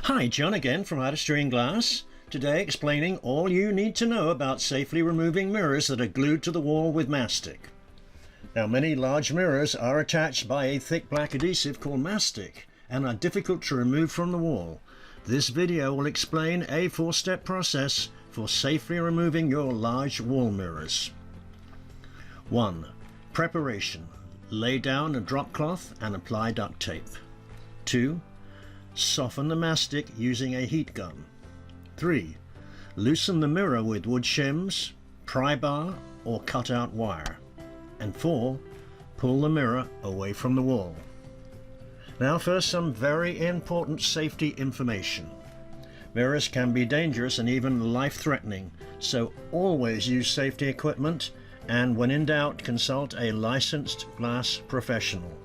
Hi, John again from Artistry in Glass. Today explaining all you need to know about safely removing mirrors that are glued to the wall with mastic. Now, many large mirrors are attached by a thick black adhesive called mastic and are difficult to remove from the wall. This video will explain a 4-step process for safely removing your large wall mirrors. 1. Preparation. Lay down a drop cloth and apply duct tape. 2. Soften the mastic using a heat gun. 3. Loosen the mirror with wood shims, pry bar or cut-out wire. And 4. Pull the mirror away from the wall. Now first, some very important safety information. Mirrors can be dangerous and even life-threatening, so always use safety equipment, and when in doubt, consult a licensed glass professional.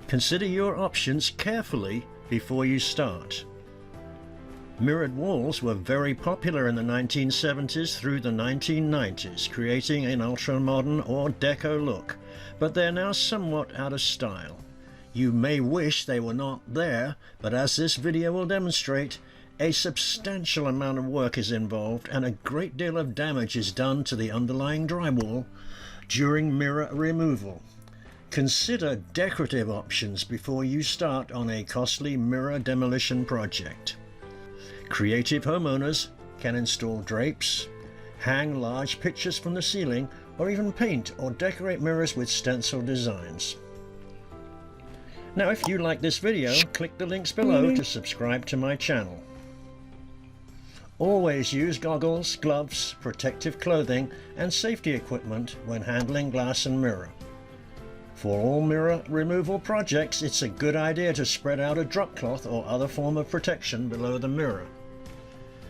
Consider your options carefully before you start. Mirrored walls were very popular in the 1970s through the 1990s, creating an ultra-modern or deco look, but they're now somewhat out of style. You may wish they were not there, but as this video will demonstrate, a substantial amount of work is involved and a great deal of damage is done to the underlying drywall during mirror removal. Consider decorative options before you start on a costly mirror demolition project. Creative homeowners can install drapes, hang large pictures from the ceiling, or even paint or decorate mirrors with stencil designs. Now, if you like this video, click the links below to subscribe to my channel. Always use goggles, gloves, protective clothing, and safety equipment when handling glass and mirror. For all mirror removal projects, it's a good idea to spread out a drop cloth or other form of protection below the mirror.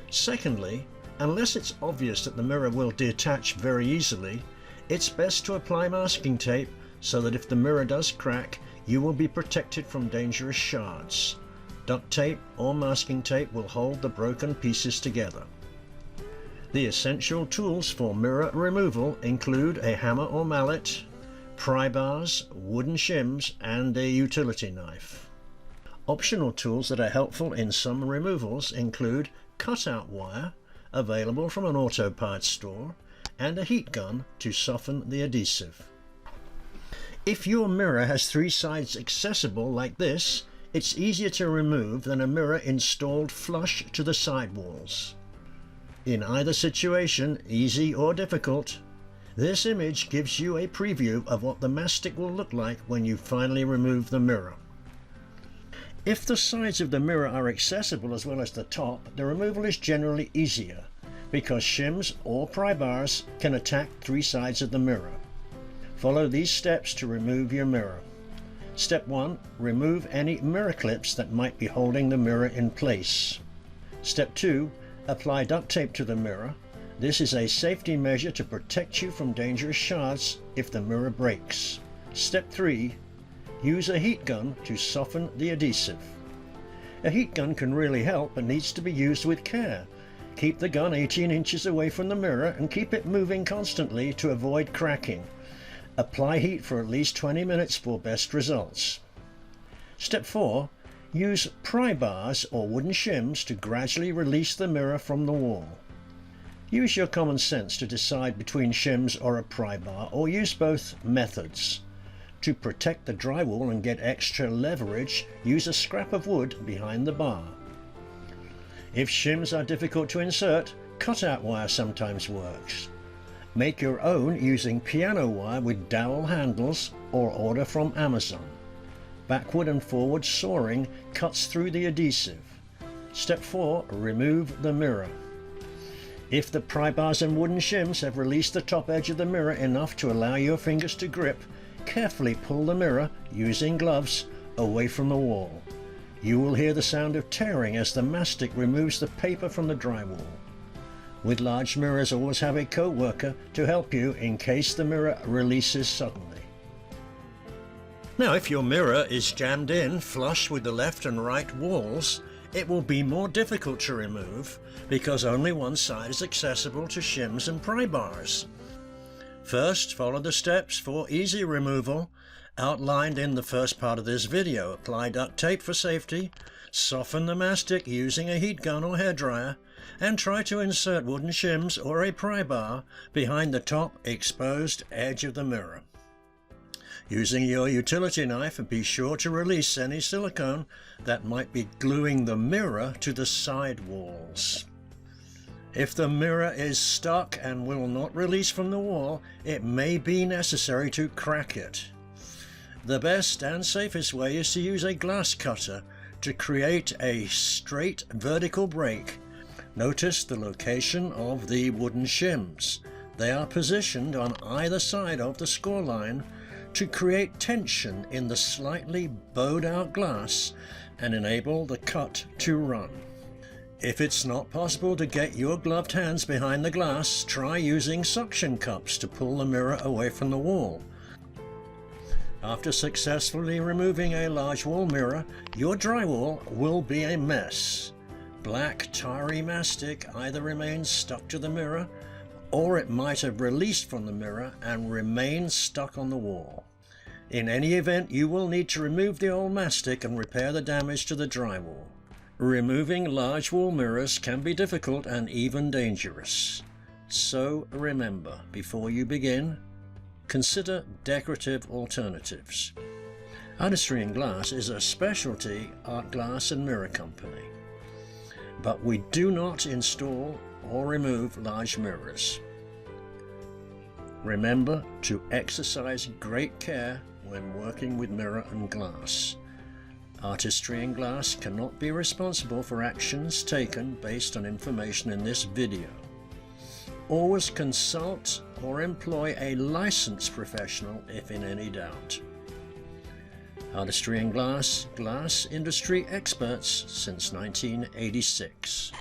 Secondly, unless it's obvious that the mirror will detach very easily, it's best to apply masking tape so that if the mirror does crack, you will be protected from dangerous shards. Duct tape or masking tape will hold the broken pieces together. The essential tools for mirror removal include a hammer or mallet, pry bars, wooden shims, and a utility knife. Optional tools that are helpful in some removals include cut-out wire, available from an auto parts store, and a heat gun to soften the adhesive. If your mirror has 3 sides accessible like this, it's easier to remove than a mirror installed flush to the side walls. In either situation, easy or difficult, this image gives you a preview of what the mastic will look like when you finally remove the mirror. If the sides of the mirror are accessible as well as the top, the removal is generally easier because shims or pry bars can attack 3 sides of the mirror. Follow these steps to remove your mirror. Step 1. Remove any mirror clips that might be holding the mirror in place. Step 2. Apply duct tape to the mirror. This is a safety measure to protect you from dangerous shards if the mirror breaks. Step 3. Use a heat gun to soften the adhesive. A heat gun can really help but needs to be used with care. Keep the gun 18 inches away from the mirror and keep it moving constantly to avoid cracking. Apply heat for at least 20 minutes for best results. Step 4. Use pry bars or wooden shims to gradually release the mirror from the wall. Use your common sense to decide between shims or a pry bar, or use both methods. To protect the drywall and get extra leverage, use a scrap of wood behind the bar. If shims are difficult to insert, cut-out wire sometimes works. Make your own using piano wire with dowel handles or order from Amazon. Backward and forward sawing cuts through the adhesive. Step 4. Remove the mirror. If the pry bars and wooden shims have released the top edge of the mirror enough to allow your fingers to grip, carefully pull the mirror, using gloves, away from the wall. You will hear the sound of tearing as the mastic removes the paper from the drywall. With large mirrors, always have a co-worker to help you in case the mirror releases suddenly. Now, if your mirror is jammed in flush with the left and right walls, it will be more difficult to remove because only one side is accessible to shims and pry bars. First, follow the steps for easy removal outlined in the first part of this video. Apply duct tape for safety, Soften the mastic using a heat gun or hairdryer and try to insert wooden shims or a pry bar behind the top exposed edge of the mirror. Using your utility knife, be sure to release any silicone that might be gluing the mirror to the side walls. If the mirror is stuck and will not release from the wall, it may be necessary to crack it. The best and safest way is to use a glass cutter to create a straight vertical break. Notice the location of the wooden shims. They are positioned on either side of the score line to create tension in the slightly bowed out glass and enable the cut to run. If it's not possible to get your gloved hands behind the glass, try using suction cups to pull the mirror away from the wall. After successfully removing a large wall mirror, your drywall will be a mess. Black tarry mastic either remains stuck to the mirror, or it might have released from the mirror and remained stuck on the wall. In any event, you will need to remove the old mastic and repair the damage to the drywall. Removing large wall mirrors can be difficult and even dangerous. So remember, before you begin, consider decorative alternatives. Artistry in Glass is a specialty art glass and mirror company, but we do not install or remove large mirrors. Remember to exercise great care when working with mirror and glass. Artistry in Glass cannot be responsible for actions taken based on information in this video. Always consult or employ a licensed professional if in any doubt. Artistry in Glass, glass industry experts since 1986.